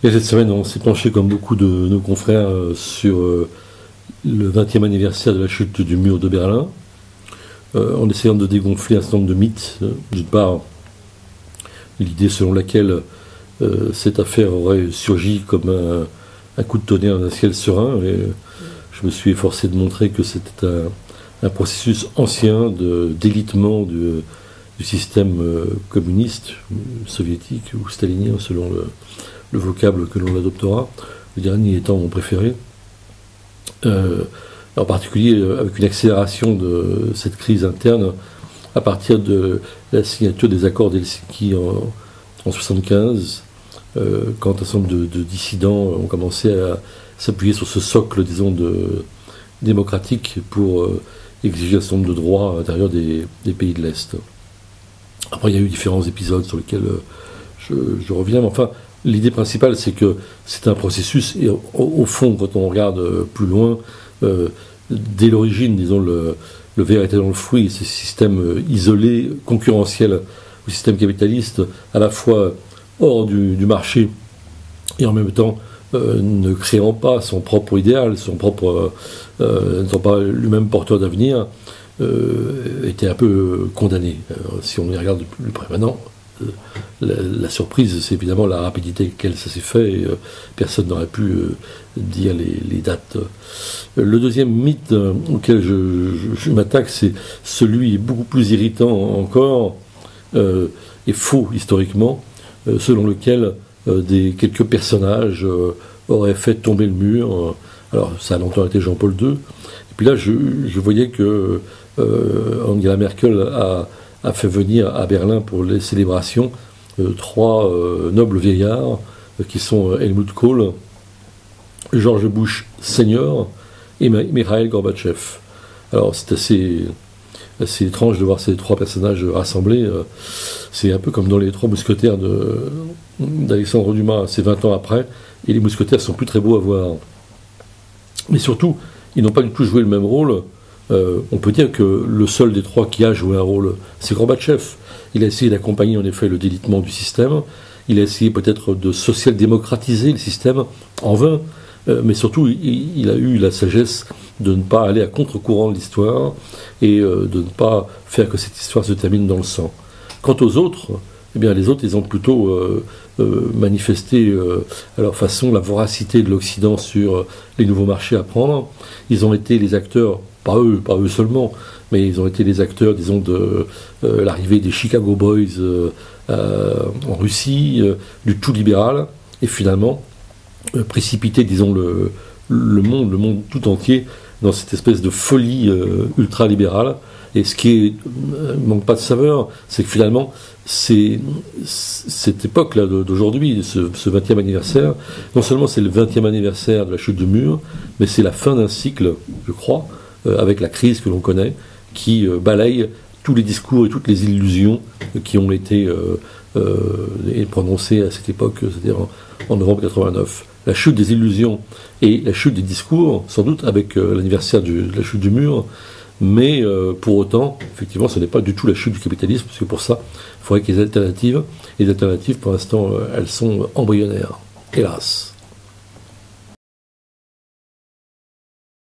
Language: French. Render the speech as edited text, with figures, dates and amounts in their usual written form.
Et cette semaine, on s'est penché, comme beaucoup de nos confrères, sur le 20e anniversaire de la chute du mur de Berlin, en essayant de dégonfler un certain nombre de mythes. D'une part, l'idée selon laquelle cette affaire aurait surgi comme un coup de tonnerre d'un ciel serein. Et je me suis efforcé de montrer que c'était un processus ancien de délitement du système communiste, soviétique ou stalinien, selon le vocable que l'on adoptera, le dernier étant mon préféré, en particulier avec une accélération de cette crise interne à partir de la signature des accords d'Helsinki en 1975, quand un certain nombre de dissidents ont commencé à s'appuyer sur ce socle, disons, démocratique pour exiger un certain nombre de droits à l'intérieur des pays de l'Est. Après, il y a eu différents épisodes sur lesquels je reviens, mais enfin, l'idée principale, c'est que c'est un processus, et au fond, quand on regarde plus loin, dès l'origine, disons, le verre était dans le fruit, ce système isolé, concurrentiel au système capitaliste, à la fois hors du marché, et en même temps ne créant pas son propre idéal, n'étant pas lui-même porteur d'avenir, était un peu condamné. Si on y regarde de plus près maintenant, la surprise, c'est évidemment la rapidité avec laquelle ça s'est fait, et personne n'aurait pu dire les dates. Le deuxième mythe auquel je m'attaque, c'est celui beaucoup plus irritant encore, et faux historiquement, selon lequel quelques personnages auraient fait tomber le mur. Alors, ça a longtemps été Jean-Paul II. Et puis là, je voyais que Angela Merkel a fait venir à Berlin pour les célébrations trois nobles vieillards qui sont Helmut Kohl, George Bush Senior et Mikhail Gorbatchev. Alors, c'est assez étrange de voir ces trois personnages rassemblés. C'est un peu comme dans les Trois Mousquetaires d'Alexandre Dumas, c'est 20 ans après, et les mousquetaires sont plus très beaux à voir. Mais surtout, ils n'ont pas du tout joué le même rôle. On peut dire que le seul des trois qui a joué un rôle, c'est Gorbatchev. Il a essayé d'accompagner en effet le délitement du système, il a essayé peut-être de social-démocratiser le système, en vain, mais surtout il a eu la sagesse de ne pas aller à contre-courant de l'histoire et de ne pas faire que cette histoire se termine dans le sang. Quant aux autres, eh bien, les autres, ils ont plutôt manifesté à leur façon la voracité de l'Occident sur les nouveaux marchés à prendre. Ils ont été les acteurs, pas eux seulement, mais ils ont été les acteurs, disons, de l'arrivée des Chicago Boys en Russie, du tout libéral, et finalement précipiter, disons, le monde tout entier dans cette espèce de folie ultra-libérale. Et ce qui manque pas de saveur, c'est que finalement, cette époque-là d'aujourd'hui, ce 20e anniversaire, non seulement c'est le 20e anniversaire de la chute du mur, mais c'est la fin d'un cycle, je crois, avec la crise que l'on connaît, qui balaye tous les discours et toutes les illusions qui ont été prononcées à cette époque, c'est-à-dire en novembre 89. La chute des illusions et la chute des discours, sans doute avec l'anniversaire de la chute du mur, mais pour autant, effectivement, ce n'est pas du tout la chute du capitalisme, parce que pour ça, il faudrait qu'il y ait des alternatives, et les alternatives, pour l'instant, elles sont embryonnaires, hélas.